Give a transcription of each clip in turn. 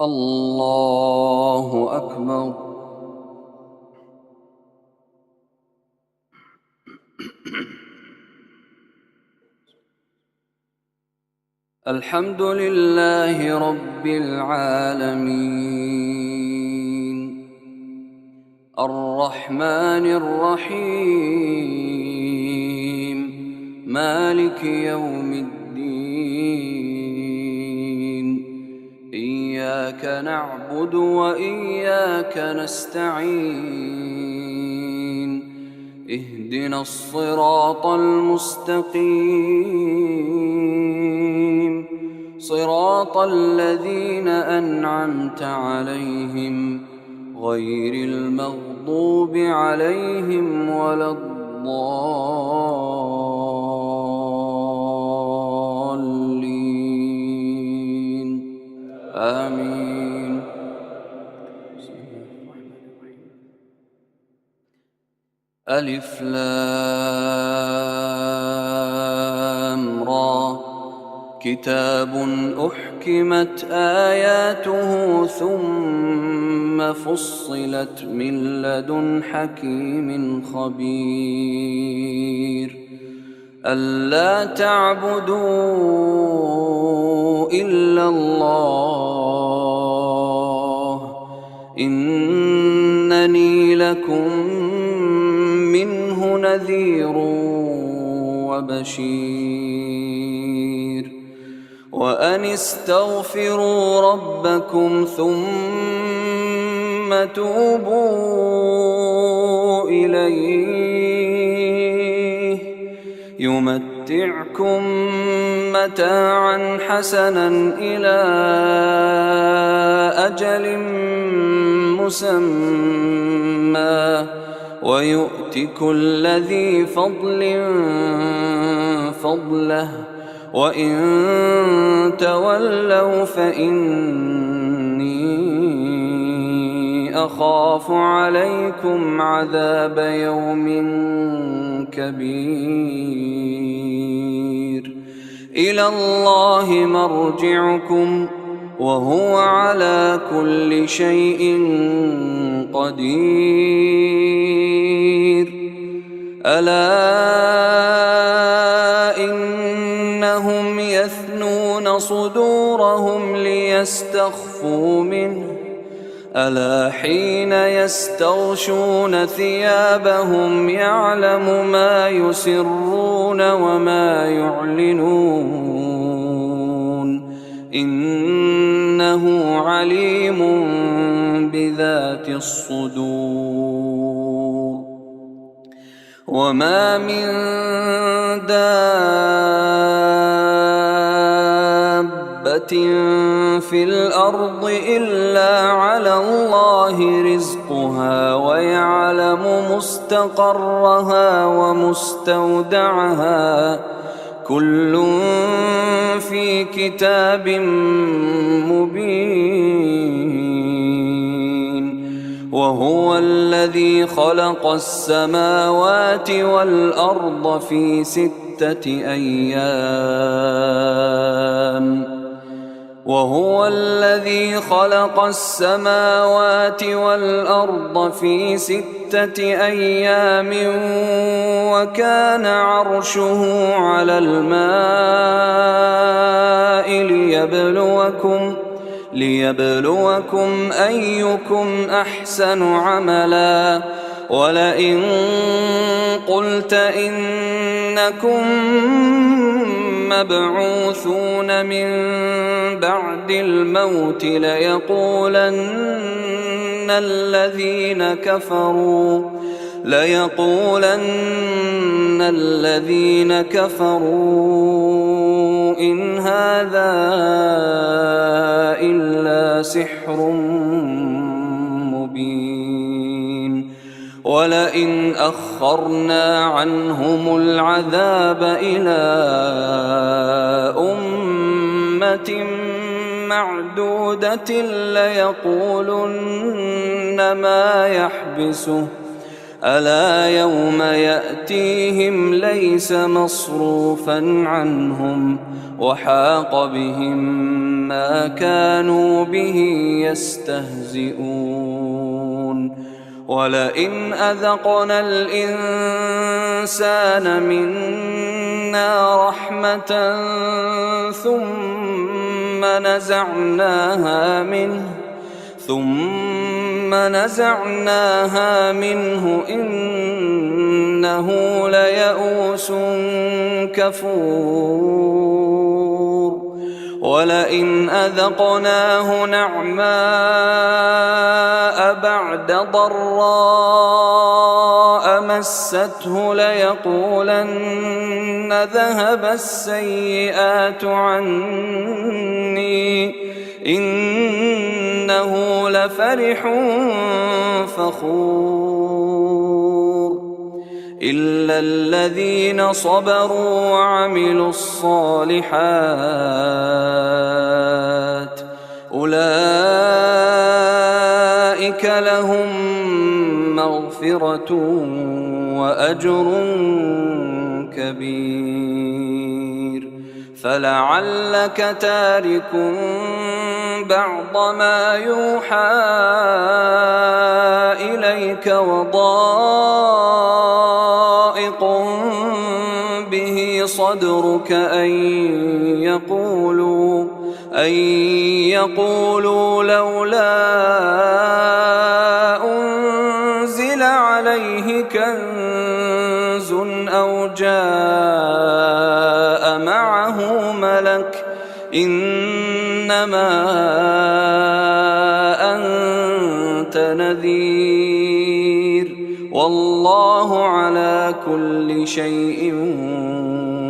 الله أكبر. الحمد لله رب العالمين الرحمن الرحيم مالك يوم الدين إياك نعبد وإياك نستعين اهدنا الصراط المستقيم صراط الذين أنعمت عليهم غير المغضوب عليهم ولا الضالين آمين. ألف لام را كتاب أحكمت آياته ثم فصلت من لدن حكيم خبير ألا تعبدوا إلا الله إنني لكم منه نذير وبشير وأن استغفروا ربكم ثم توبوا إليه يمتعكم متاعا حسنا إلى أجل مسمى ويؤت كل ذي فضل فضله وإن تولوا فإني أخاف عليكم عذاب يوم كبير إلى الله مرجعكم وهو على كل شيء قدير ألا إنهم يثنون صدورهم ليستخفوا منه ألا حين يستغشون ثيابهم يعلم ما يسرون وما يعلنون إنه عليم بذات الصدور وما من دابة في الأرض إلا على الله رزقها ويعلم مستقرها ومستودعها كل في كتاب مبين وهو الذي خلق السماوات والأرض في 6 أيام وهو الذي خلق السماوات والأرض في 6 أيام وكان عرشه على الماء ليبلوكم أيكم أحسن عملا ولئن قلت إنكم مبعوثون من بعد الموت ليقولن الذين كفروا إن هذا إلا سحر مبين ولئن أخرنا عنهم العذاب إلى أمة معدودة ليقولن ما يحبسه ألا يوم يأتيهم ليس مصروفا عنهم وحاق بهم ما كانوا به يستهزئون ولئن أذقنا الإنسان منا رحمة ثم نزعناها منه إنه ليئوس كفور ولئن أذقناه نعماء بعد ضراء مسته ليقولن ذهب السيئات عني إنه لفرح فخور إلا الذين صبروا وعملوا الصالحات أولئك لهم مغفرة وأجر كبير فلعلك تارك بعض ما يوحى إليك وضائق به صدرك أن يقولوا لولا أنزل عليه كنز أو جاء معه ملك إنما أنت نذير والله على كل شيء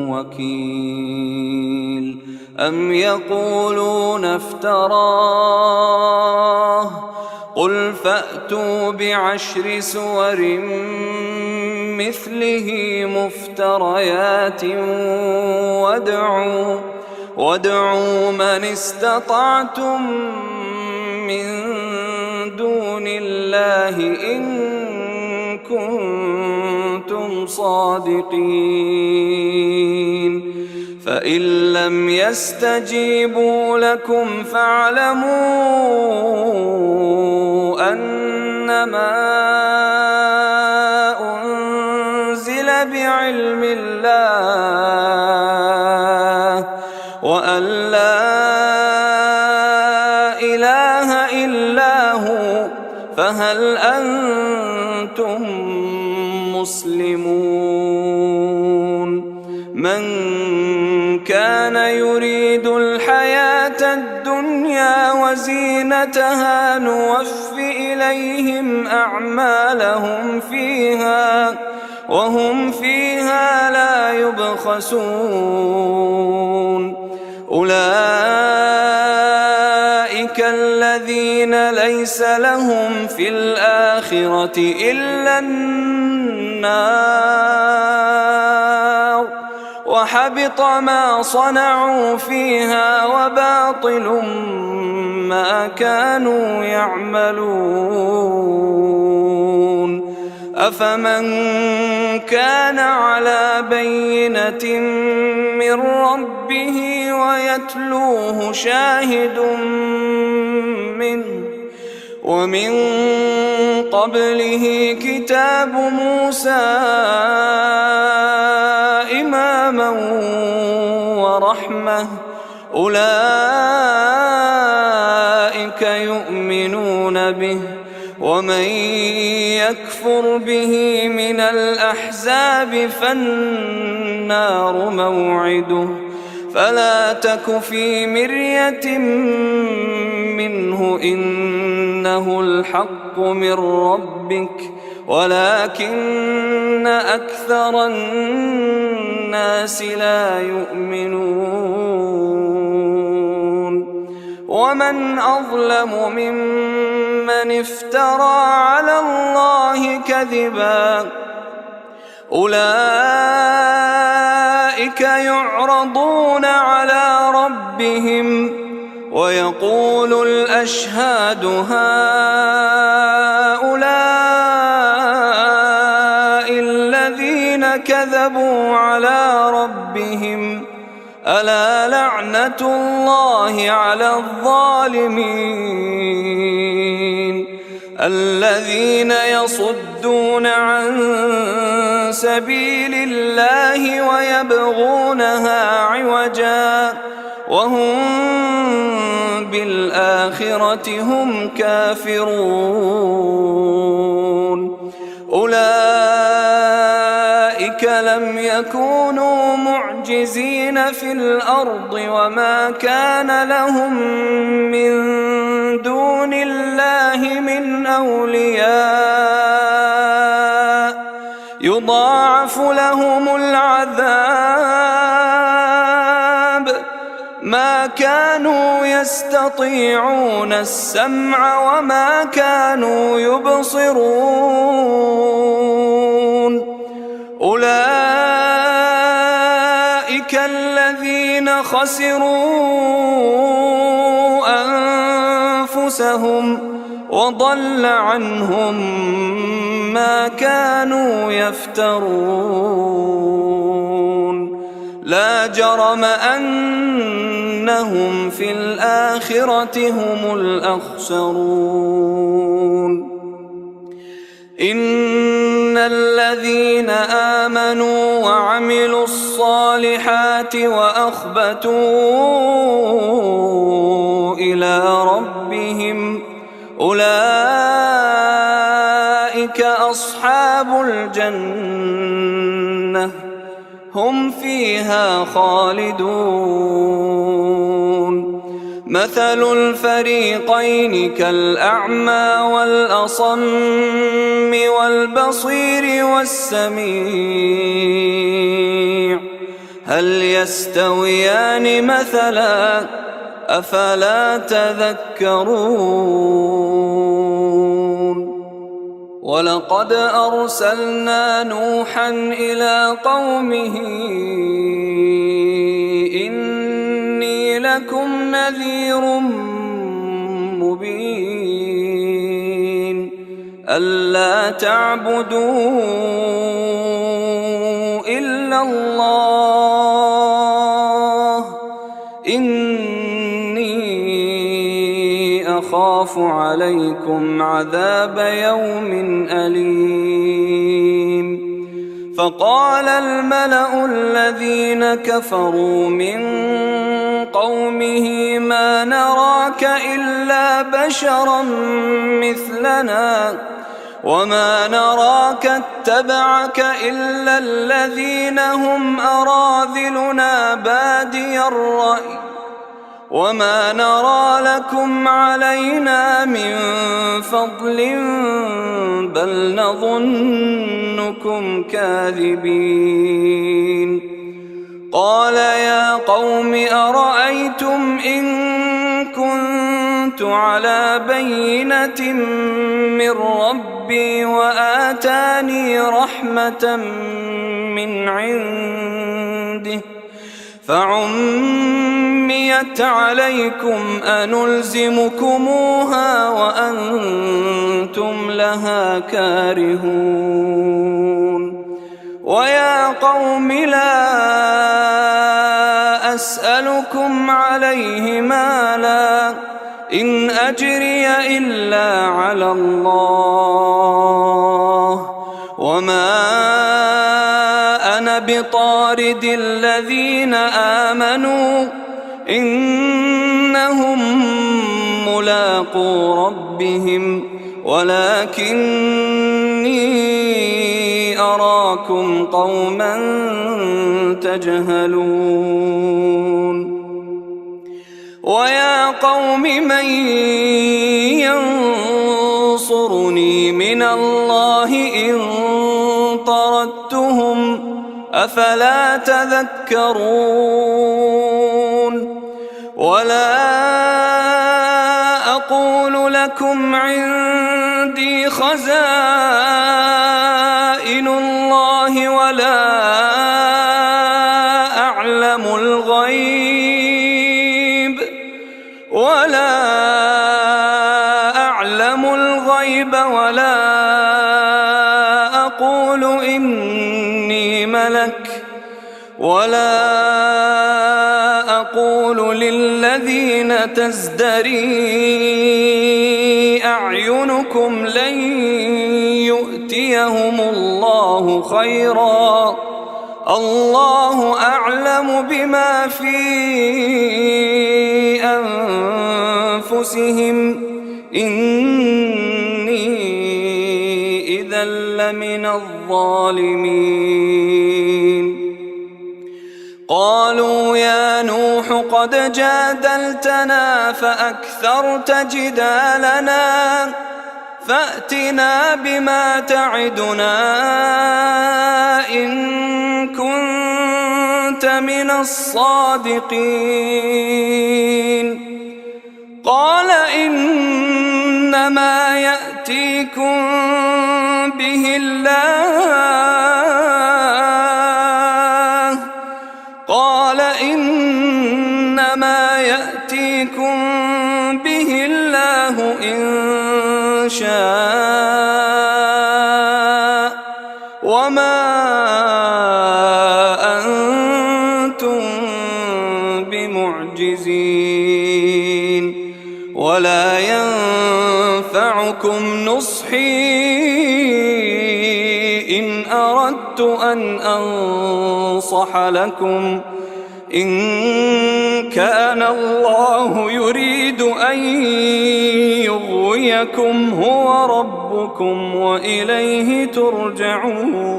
وكيل أم يقولون افتراه قل فأتوا بعشر سور مثله مفتريات وادعوا من استطعتم من دون الله إن كنتم صادقين فإن لم يستجيبوا لكم فاعلموا أنما أنزل بعلم الله وأن لا إله إلا هو فهل أنتم مسلمون من كان يريد الحياة الدنيا وزينتها نوف إليهم أعمالهم فيها وهم فيها لا يبخسون أولئك الذين ليس لهم في الآخرة إلا النار وحبط ما صنعوا فيها وباطل ما كانوا يعملون أفمن كان على بينة من ربه ويتلوه شاهد منه ومن قبله كتاب موسى إماما ورحمة أولئك يؤمنون به ومن يكفر به من الأحزاب فالنار موعده فلا تك في مرية منه إنه الحق من ربك ولكن أكثر الناس لا يؤمنون ومن أظلم ممن افترى على الله كذبا أولئك يعرضون على ربهم ويقول الأشهاد هؤلاء الذين كذبوا على ربهم ألا لعنة الله على الظالمين الذين يصدون عن سبيل الله ويبغونها عوجا وهم بالآخرة هم كافرون أولئك لم يكونوا معجزين في الأرض وما كان لهم من دون الله من أولياء يضاعف لهم العذاب ما كانوا يستطيعون السمع وما كانوا يبصرون أولئك الذين خسروا أنفسهم وضل عنهم ما كانوا يفترون لا جرم أنهم في الآخرة هم الأخسرون إن الذين آمنوا وعملوا الصالحات وأخبتوا إلى ربهم أولئك أصحاب الجنة هم فيها خالدون مثل الفريقين كالأعمى والأصم والبصير والسميع هل يستويان مثلا أفلا تذكرون ولقد أرسلنا نوحا إلى قومه إني لكم نذير مبين ألا تعبدوا إلا الله أخاف عليكم عذاب يوم أليم فقال الملأ الذين كفروا من قومه ما نراك إلا بشرا مثلنا وما نراك اتبعك إلا الذين هم أراذلنا بادي الرأي وما نرى لكم علينا من فضل بل نظنكم كاذبين قال يا قوم أرأيتم إن كنت على بينة من ربي وآتاني رحمة من عنده فعميت عليكم أنلزمكموها وأنتم لها كارهون ويا قوم لا أسألكم عليه مالا إن أجري إلا على الله وما أنا بطارد الذين آمنوا إنهم ملاقو ربهم ولكني أراكم قوما تجهلون ويا قوم من ينصرني من الله إن طردتهم أفلا تذكرون ولا أقول لكم عندي خزائن الله ولا أعلم الغيب ولا أقول إني ملك ولا الذين تزدري أعينكم لن يؤتيهم الله خيرا الله أعلم بما في أنفسهم إني إذا لمن الظالمين قالوا يا نوح قد جادلتنا فأكثرت جدالنا فأتنا بما تعدنا إن كنت من الصادقين قال إنما يأتيكم به الله إن شاء وما أنتم بمعجزين ولا ينفعكم نصحي إن أردت أن أنصح لكم إن كان الله يريد أن يغويكم هو ربكم وإليه ترجعون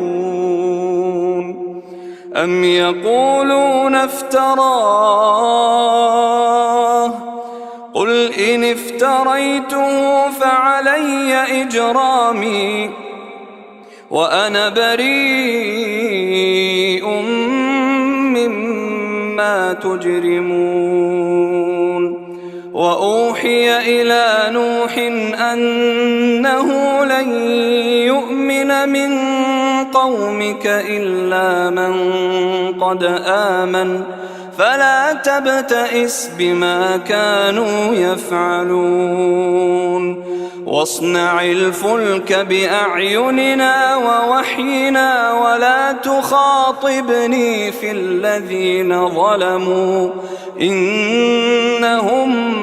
أم يقولون افتراه قل إن افتريته فعلي إجرامي وأنا بريء مما تجرمون وأوحي إلى نوح أنه لن يؤمن من قومك إلا من قد آمن فلا تبتئس بما كانوا يفعلون واصنع الفلك بأعيننا ووحينا ولا تخاطبني في الذين ظلموا إنهم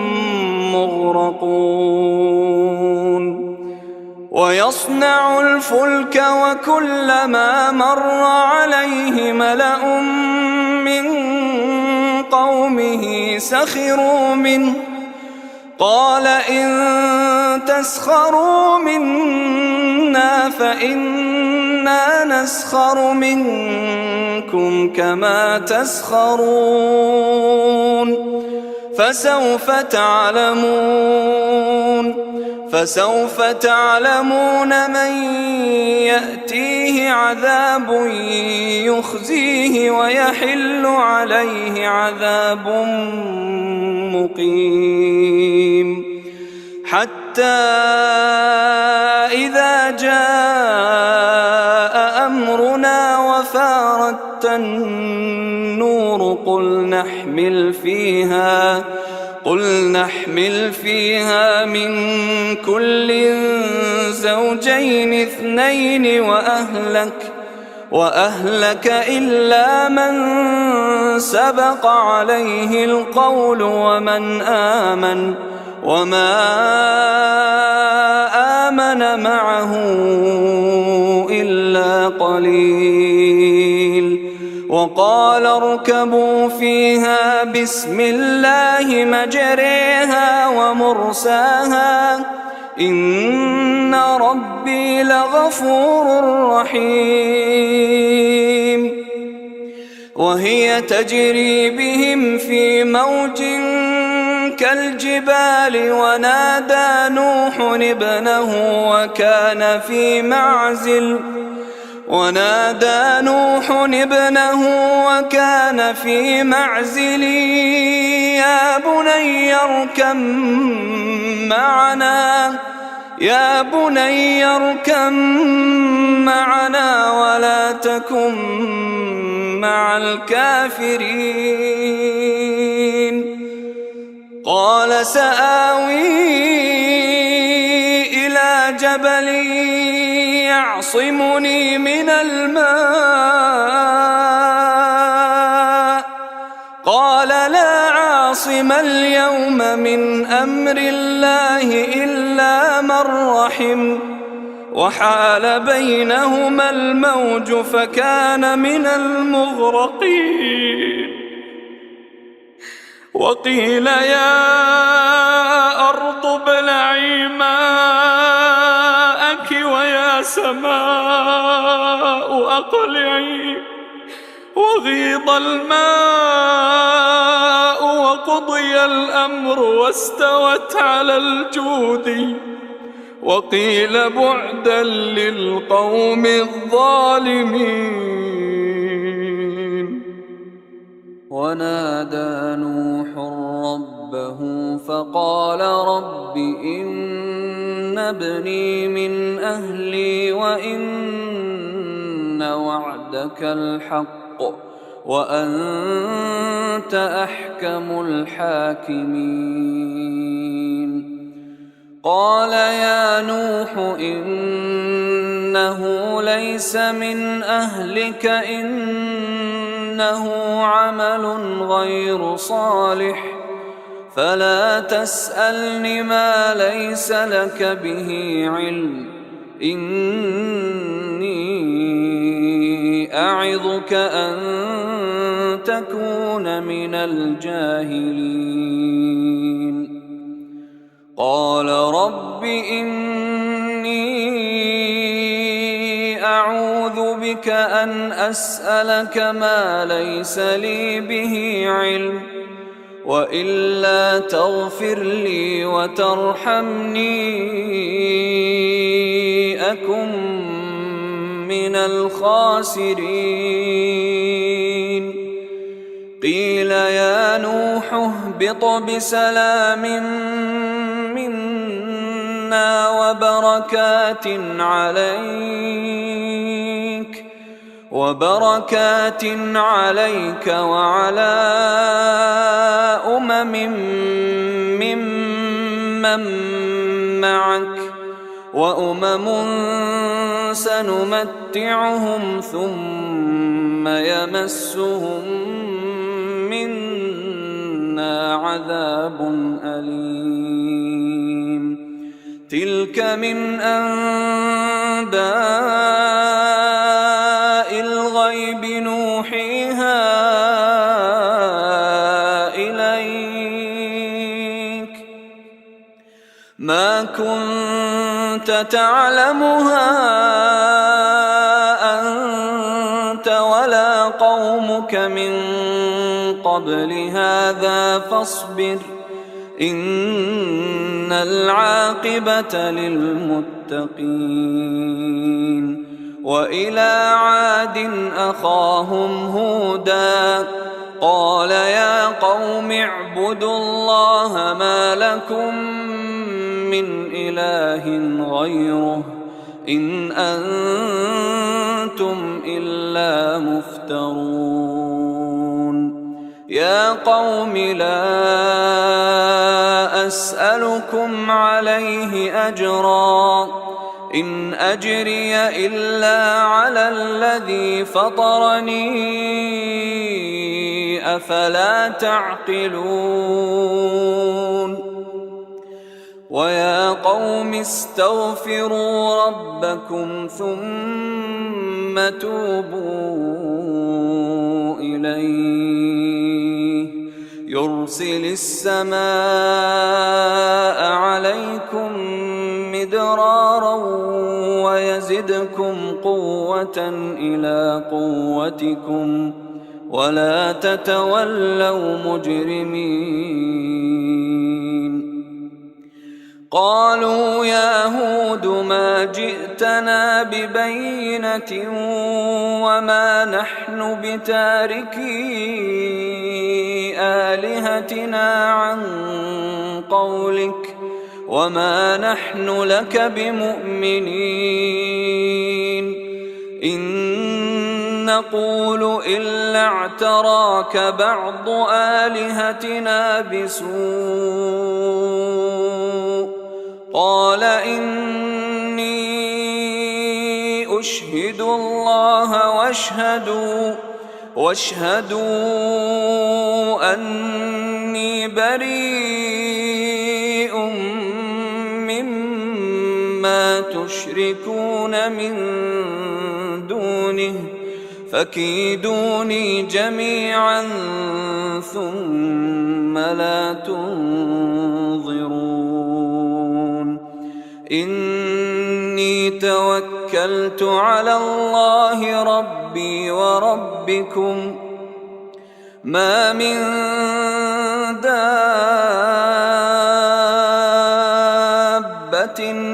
مغرقون ويصنع الفلك وكلما مر عليه ملأ من قومه سخروا منه قال إن تسخروا منا فإنا نسخر منكم كما تسخرون فسوف تعلمون من يأتيه عذاب يخزيه ويحل عليه عذاب مقيم حتى إذا جاء أمرنا وفارت النور قل نحمل فيها من كل زوجين اثنين وأهلك إلا من سبق عليه القول ومن آمن وما آمن معه إلا قليل وقال اركبوا فيها بسم الله مجريها ومرساها إن ربي لغفور رحيم وهي تجري بهم في موج كالجبال ونادى نوح ابنه وكان في معزل يا بني اركم معنا ولا تكن مع الكافرين قال سآوي إلى جبل يعصمني من الماء قال لا عاصم اليوم يعملون من أمر الله إلا من رحم وحال بينهما الموج فكان من المغرقين وقيل يا أرض ابلعي ماءك ويا سماء أقلعي وغيض الماء وقضي الأمر واستوت على الجود وقيل بعدا للقوم الظالمين. ونادى نوح ربه فقال رب إن ابني من أهلي وإن وعدك الحق وأنت أحكم الحاكمين. قال يا نوح إنه ليس من أهلك إنه عمل غير صالح فلا تسألني ما ليس لك به علم إني أعظك أن تكون من الجاهلين. قال رب إني أعوذ بك أن أسألك ما ليس لي به علم وإلا تغفر لي وترحمني أكن من الخاسرين. قيل يا نوح اهبط بسلام منا وبركات عليك وعلى ممن معك وأمم سنمتعهم ثم يمسهم منا عذاب أليم. تلك من أنباء الغيب نوحيها إليك ما كنت تعلمها أنت ولا قومك من قبل هذا فاصبر إن العاقبة للمتقين. وإلى عاد أخاهم هودا قال يا قوم اعبدوا الله ما لكم من إله غيره إن أنتم إلا مفترون. يا قوم لا أسألكم عليه أجرا إن أجري إلا على الذي فطرني أفلا تعقلون. ويا قوم استغفروا ربكم ثم توبوا إليه يرسل السماء عليكم مدرارا ويزدكم قوة إلى قوتكم ولا تتولوا مجرمين. قالوا يا هود ما جئتنا ببينة وما نحن بتاركي آلهتنا عن قولك وما نحن لك بمؤمنين إن نقول إلا اعتراك بعض آلهتنا بسوء. قال إني أشهد الله واشهدوا أني بريء ما تشركون من دونه فكيدوني جميعا ثم لا تنظرون إني توكلت على الله ربي وربكم ما من دابة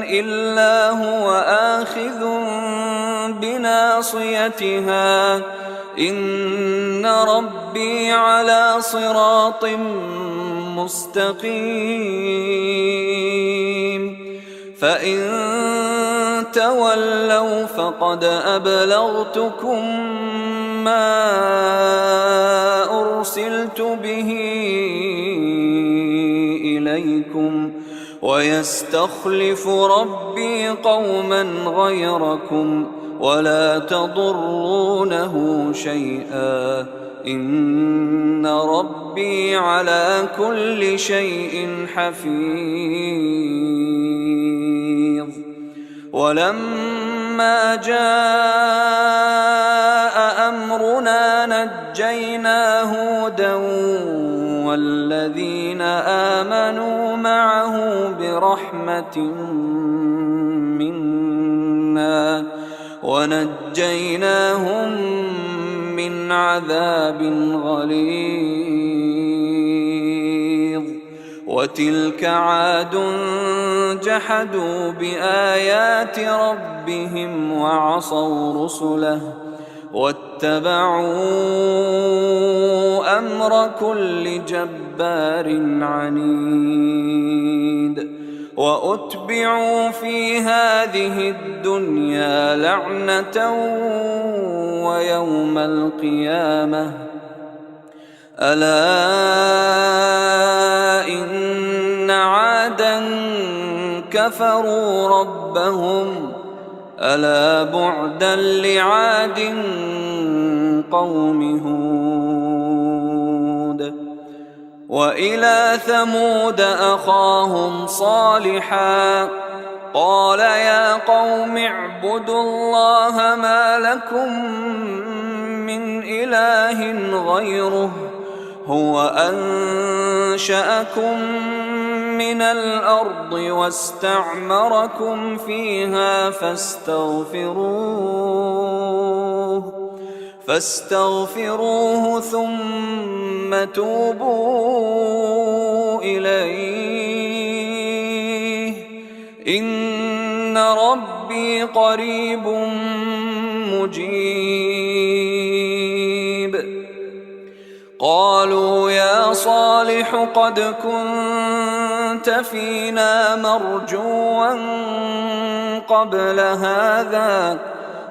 إلا هو آخذ بناصيتها إن ربي على صراط مستقيم فإن تولوا فقد أبلغتكم ما أرسلت به إليكم ويستخلف ربي قوما غيركم ولا تضرونه شيئا إن ربي على كل شيء حفيظ ولما جاء أمرنا نجينا هودا والذين آمنوا معه برحمة منا ونجيناهم من عذاب غليظ وتلك عاد جحدوا بآيات ربهم وعصوا رسله واتبعوا أمر كل جبار عنيد وأتبعوا في هذه الدنيا لعنة ويوم القيامة ألا إن عادا كفروا ربهم ألا بعدا لعاد قوم هود وإلى ثمود أخاهم صالحا قال يا قوم اعبدوا الله ما لكم من إله غيره هو أنشأكم من الأرض واستعمركم فيها فاستغفروه ثم توبوا إليه إن ربي قريب مجيب قالوا يا صالح قد كنت فينا مرجوا قبل هذا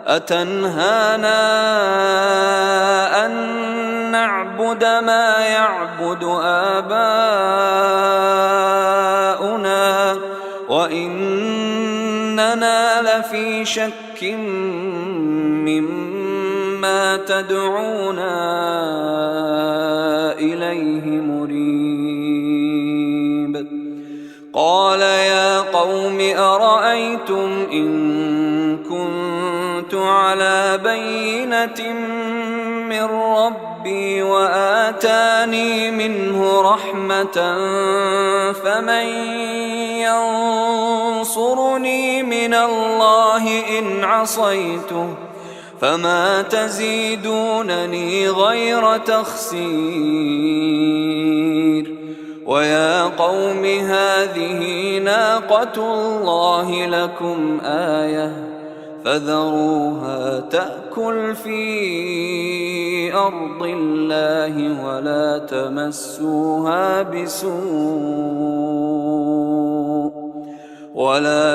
أتنهانا أن نعبد ما يعبد آباؤنا وإننا لفي شك مما تدعونا إليه مريب قال يا قوم أرأيتم إن كنت على بينة من ربي وآتاني منه رحمة فمن ينصرني من الله إن عصيته فما تزيدونني غير تخسير ويا قوم هذه ناقة الله لكم آية فذروها تأكل في أرض الله ولا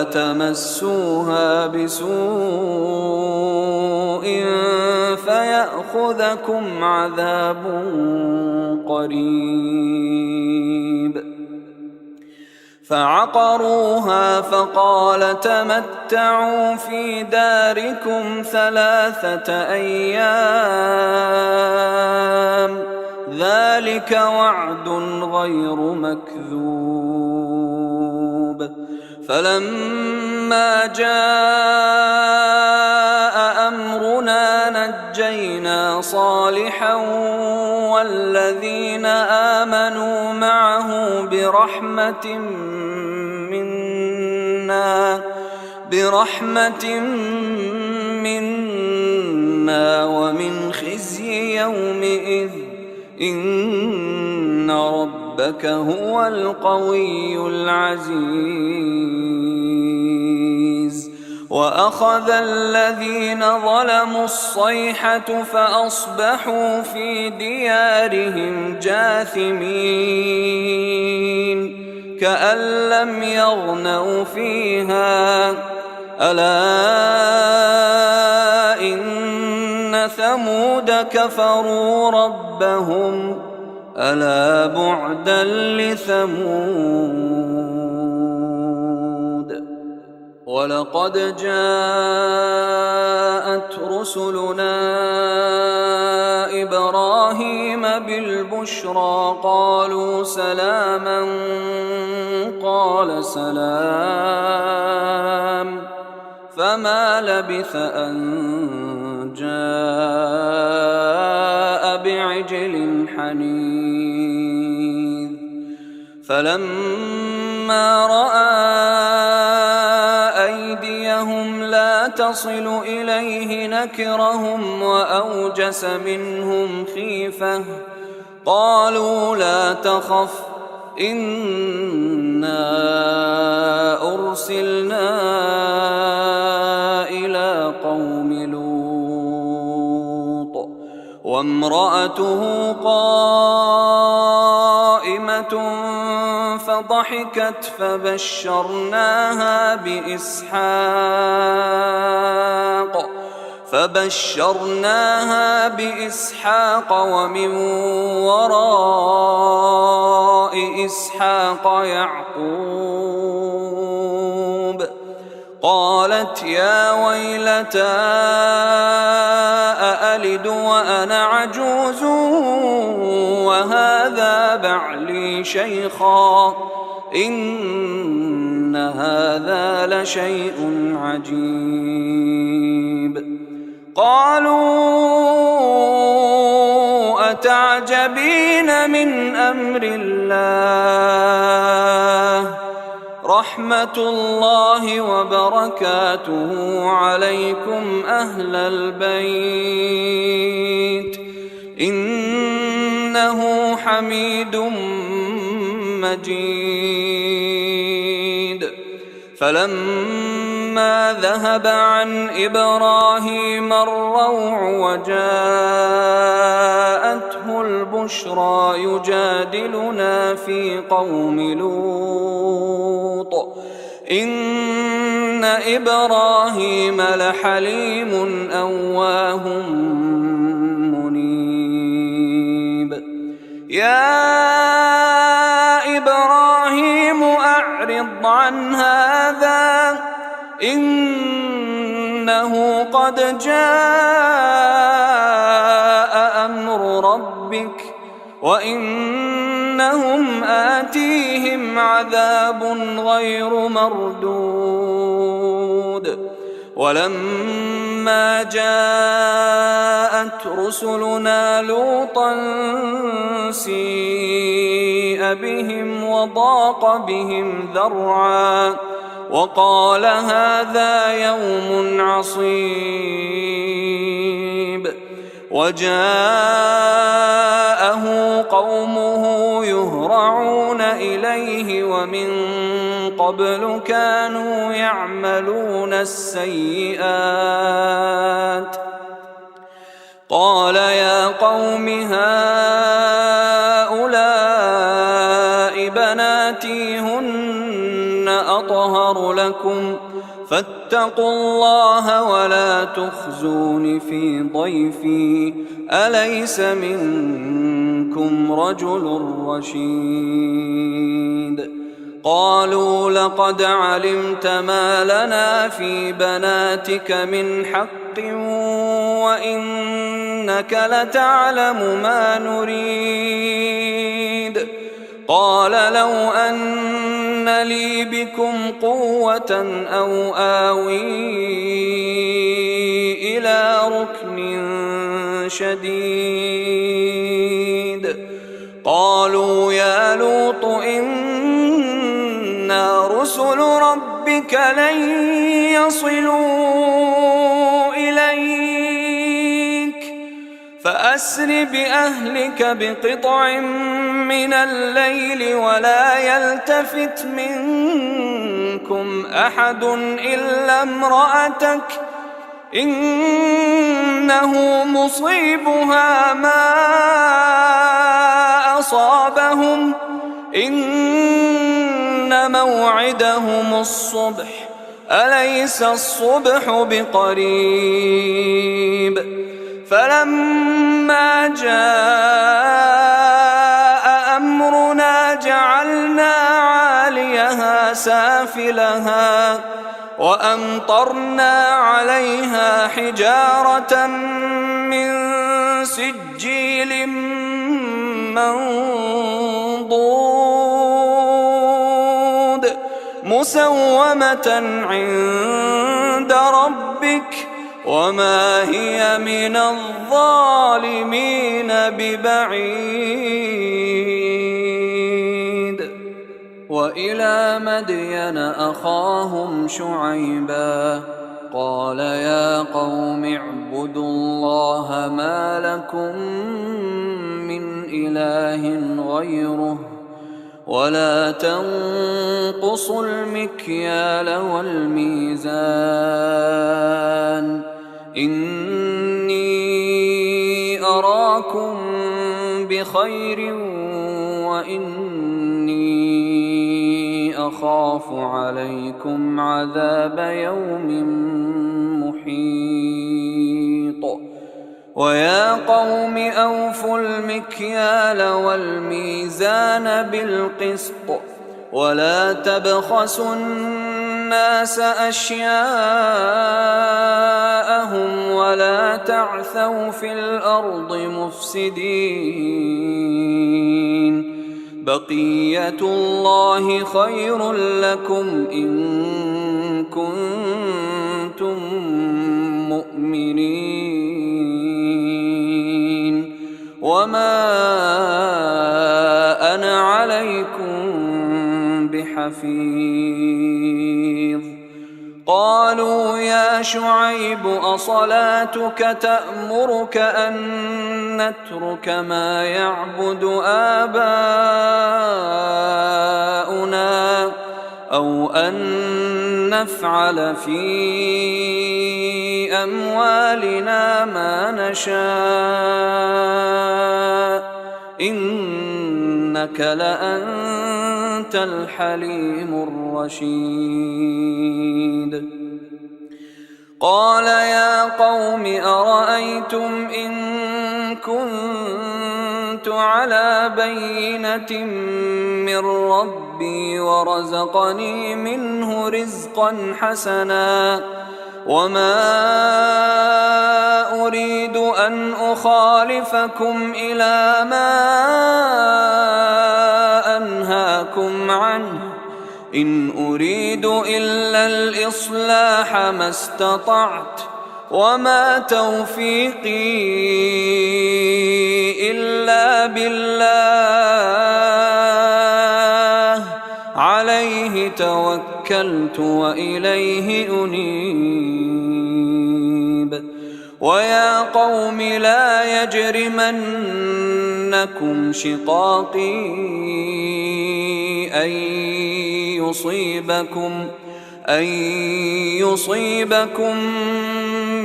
تمسوها بسوء فيأخذكم عذاب قريب فعقروها فقال تمتعوا في داركم 3 أيام ذلك وعد غير مكذوب فلما جاء أمرنا نجينا صالحا والذين آمنوا معه برحمة منا ومن خزي يومئذ إن ربك هو القوي العزيز. وأخذ الذين ظلموا الصيحة فأصبحوا في ديارهم جاثمين كأن لم يغنوا فيها ألا إن ثمود كفروا ربهم ألا بعدا لثمود. ولقد جاءت رسلنا إبراهيم بالبشرى قالوا سلاما قال سلام فما لبث أن جاء بعجل حنيذ. فلما رأى أيديهم لا تصل إليه نكرهم وأوجس منهم خيفة قالوا لا تخف إنا أرسلنا إلى قوم لوط وامرأته قائمة فضحكت فبشرناها بإسحاق ومن وراء إسحاق يعقوب. قالت يا ويلتى أألد وأنا عجوز وهذا بعلي شيخا إن هذا لشيء عجيب. قالوا أتعجبين من أمر الله رحمة الله وبركاته عليكم أهل البيت إنه حميد مجيد. فلما ذهب عن إبراهيم الروع وجاءته البشرى يجادلنا في قوم لوط إن إبراهيم لحليم أواه منيب. يا إبراهيم أعرض عن هذا إنه قد جاء أمر ربك وإنهم آتيهم عذاب غير مردود. ولما جاءت رسلنا لوطا سيء بهم وضاق بهم ذرعا وقال هذا يوم عصيب. وجاءه قومه يهرعون إليه ومن قبل كانوا يعملون السيئات. قال يا قوم هؤلاء بناتي هن أطهر لكم فاتقوا الله ولا تخزون في ضيفي أليس منكم رجل رشيد. قالوا لقد علمت ما لنا في بناتك من حق وإنك لتعلم ما نريد. قال لو أن أن لي بكم قوة أو آوي إلى ركن شديد. قالوا يا لوط إنا رسل ربك لن يصلوا إليك فأسر بأهلك بقطع من الليل ولا يلتفت منكم أحد إلا امرأتك إنه مصيبها ما أصابهم إن موعدهم الصبح أليس الصبح بقريب. فلما جاء أمرنا جعلنا عاليها سافلها وأمطرنا عليها حجارة من سجيل منضود مسومة عند ربك وما هي من الظالمين ببعيد. وإلى مدين أخاهم شعيبا قال يا قوم اعبدوا الله ما لكم من إله غيره ولا تنقصوا المكيال والميزان إني أراكم بخير وإني أخاف عليكم عذاب يوم محيط. ويا قوم أوفوا المكيال والميزان بالقسط ولا تبخسوا الناس أشياءهم ولا تعثوا في الأرض مفسدين. بقية الله خير لكم إن كنتم مؤمنين وما أنا عليكم بحفيظ. قالوا يا شعيب أصلاتك تأمرك أن نترك ما يعبد آباؤنا أو أن نفعل في أموالنا ما نشاء إنك لأنت الحليم الرشيد. قال يا قوم أرأيتم إن كنت على بينة من ربي ورزقني منه رزقا حسنا وما أريد أن أخالفكم إلى ما أنهاكم عنه إن أريد إلا الإصلاح ما استطعت وما توفيقي إلا بالله عليه توكلت وإليه أنيب. ويا قوم لا يجرمنكم شقاقي أن يصيبكم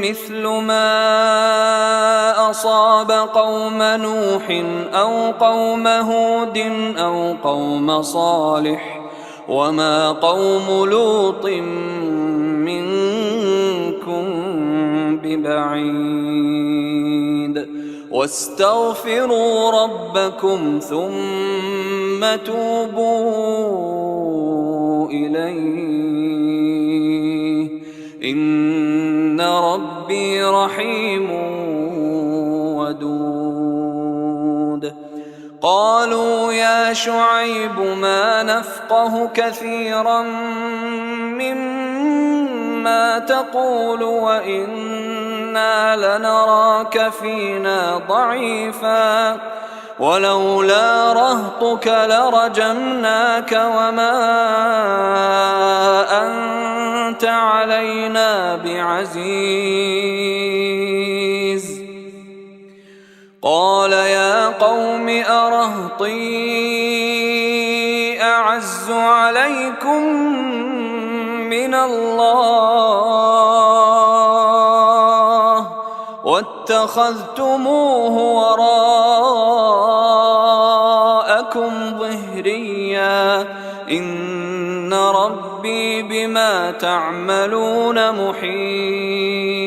مثل ما أصاب قوم نوح أو قوم هود أو قوم صالح وما قوم لوط منكم ببعيد. واستغفروا ربكم ثم توبوا إليه إن ربي رحيم ودود. قالوا يا شعيب ما نفقه كثيرا مما تقول وإنا لنراك فينا ضعيفا ولولا رهطك لرجمناك وما أنت علينا بعزيز. قال يا قوم أرهطي أعز عليكم من الله واتخذتموه وراءكم ظهريا إن ربي بما تعملون محيط.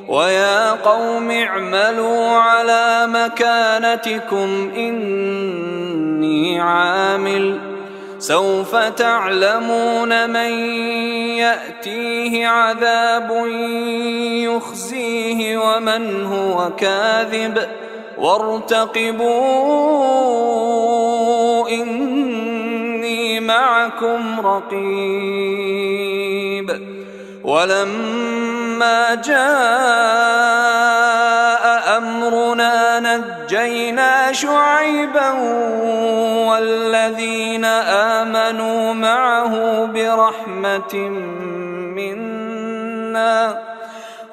ويا قوم اعملوا على مكانتكم إني عامل سوف تعلمون من يأتيه عذاب يخزيه ومن هو كاذب وارتقبوا إني معكم رقيب. ولما جاء أمرنا نجينا شعيبا والذين آمنوا معه برحمة منا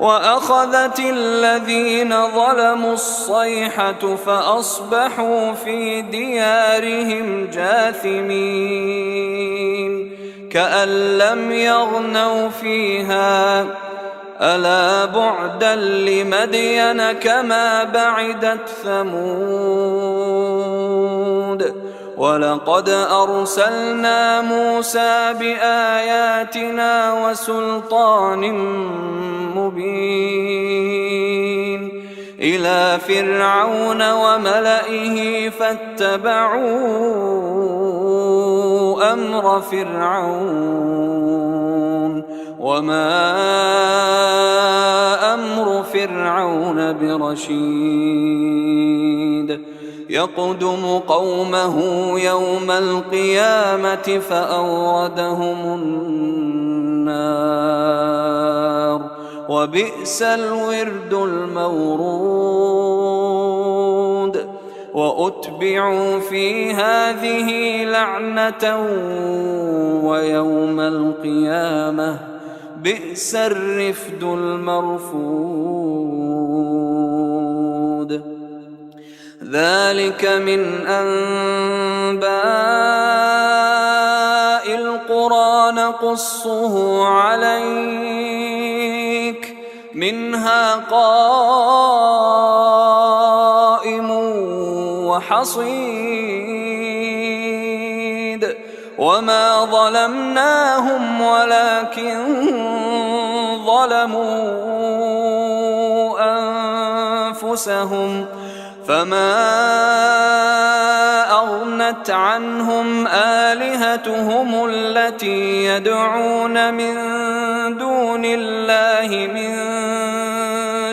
وأخذت الذين ظلموا الصيحة فأصبحوا في ديارهم جاثمين كأن لم يغنوا فيها ألا بعدا لمدين كما بعدت ثمود. ولقد أرسلنا موسى بآياتنا وسلطان مبين إلى فرعون وملئه فاتبعوا أمر فرعون وما أمر فرعون برشيد. يقدم قومه يوم القيامة فأوردهم النار وبئس الورد المورود. وأتبعوا في هذه لعنة ويوم القيامة بئس الرفد المرفود. ذلك من أنباء القرى نقصه عليك منها قائم وحصيد. وما ظلمناهم ولكن ظلموا أنفسهم فما أغنت عنهم آلهتهم التي يدعون من دون الله من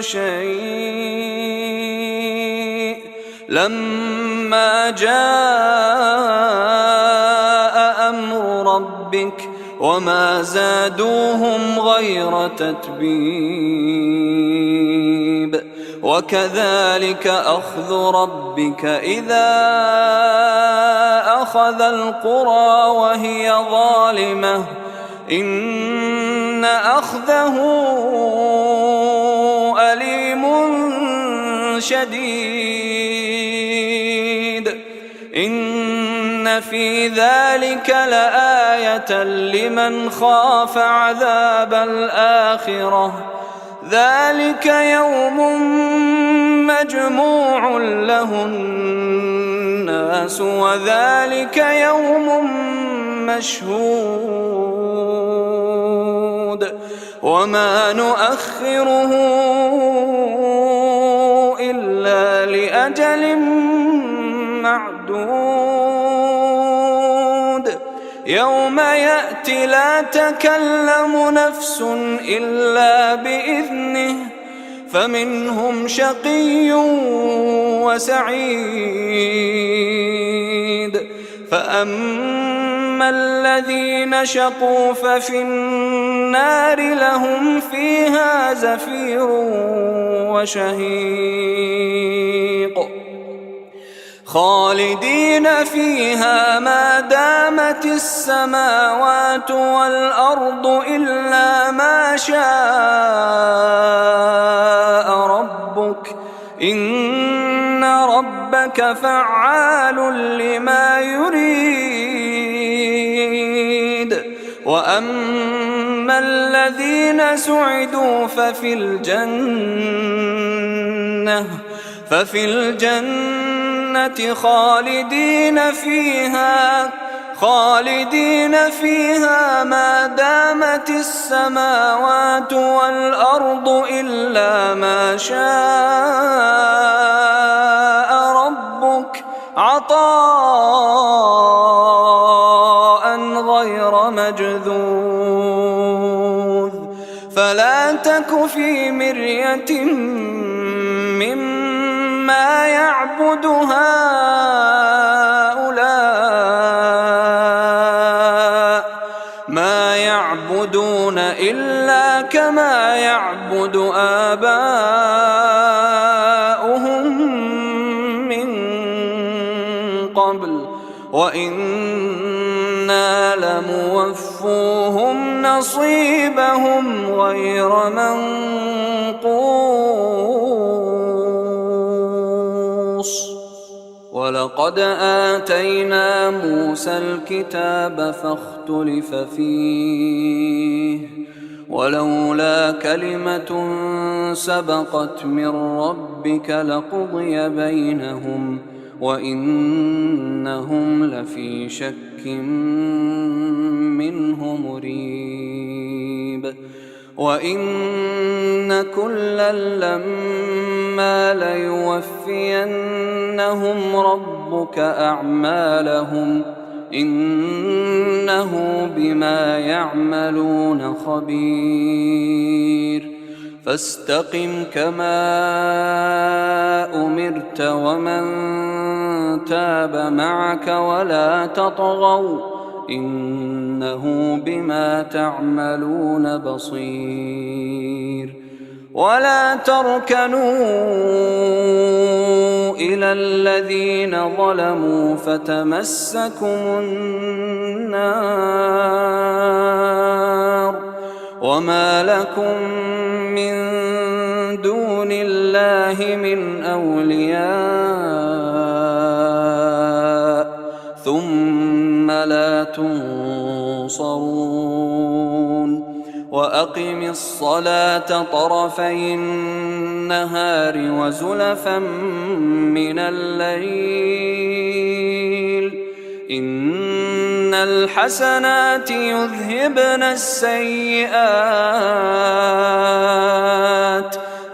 شيء لما جاء أمر ربك وما زادوهم غير تتبيب. وكذلك أخذ ربك إذا أخذ القرى وهي ظالمة إن أخذه أليم شديد. إن في ذلك لآية لمن خاف عذاب الآخرة ذلك يوم مجموع له الناس وذلك يوم مشهود وما نؤخره إلا لأجل معدود. يوم يأتي لا تكلم نفس إلا بإذنه فمنهم شقي وسعيد. فأما الذين شقوا ففي النار لهم فيها زفير وشهيق خالدين فيها ما دامت السماوات والأرض إلا ما شاء ربك إن ربك فعال لما يريد. وأما الذين سعدوا ففي الجنة خالدين فيها ما دامت السماوات والأرض إلا ما شاء ربك عطاء غير مجذوذ. فلا تك في مرية مما يعبد هؤلاء ما يعبدون إلا كما يعبد آباؤهم من قبل وإنا لموفوهم نصيبهم غير منقوص. ولقد آتينا موسى الكتاب فاختلف فيه ولولا كلمة سبقت من ربك لقضي بينهم وإنهم لفي شك منه مريب. وإن كلا لما ليوفينهم ربك أعمالهم إنه بما يعملون خبير. فاستقم كما أمرت ومن تاب معك ولا تطغوا إنه بما تعملون بصير. ولا تركنوا إلى الذين ظلموا فتمسكم النار وما لكم من دون الله من أولياء ثم لا تنصرون. وأقم الصلاة طرفي النهار وزلفا من الليل إن الحسنات يذهبن السيئات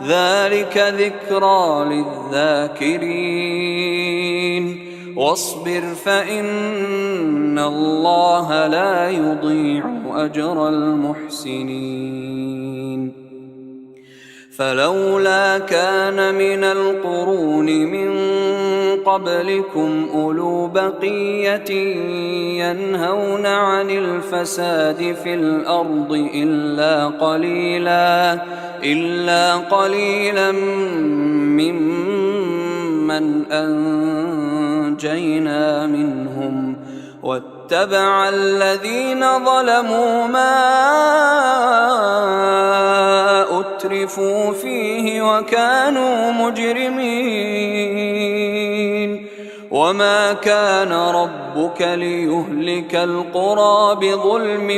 ذلك ذكرى للذاكرين. واصبر فإن الله لا يضيع أجر المحسنين. فلولا كان من القرون من قبلكم أولو بقية ينهون عن الفساد في الأرض إلا قليلا ممن أنجينا منهم واتبع الذين ظلموا ما أترفوا فيه وكانوا مجرمين. وما كان ربك ليهلك القرى بظلم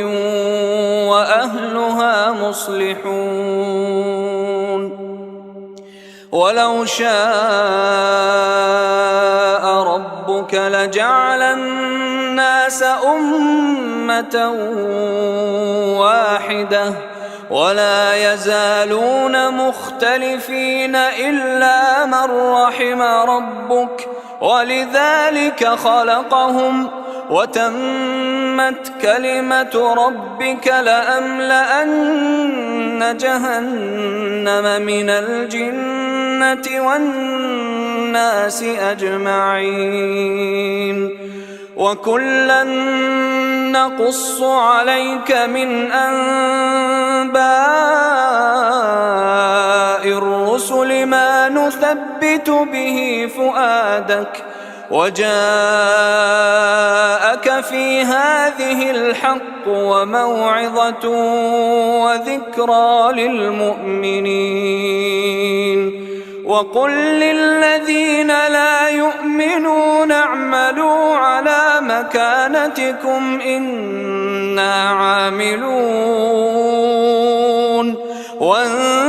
وأهلها مصلحون. ولو شاء ربك لجعل الناس أمة واحدة ولا يزالون مختلفين إلا من رحم ربك ولذلك خلقهم وتمت كلمة ربك لأملأن جهنم من الجنة والناس أجمعين. وكلا نقص عليك من أنباء الرسل ما نثبت به فؤادك وجاءك في هذه الحق وموعظة وذكرى للمؤمنين وقل للذين لا يؤمنون اعملوا على مكانتكم إنا عاملون وانتظروا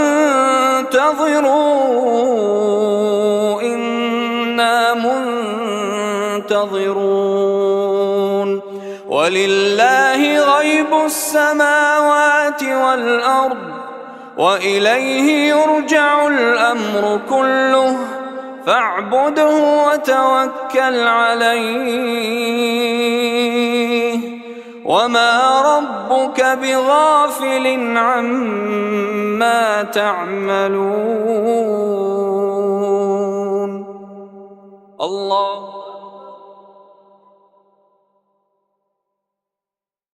إنا منتظرون ولله غيب السماوات والأرض وإليه يرجع الأمر كله فاعبده وتوكل عليه وما ربك بغافل عما تعملون. الله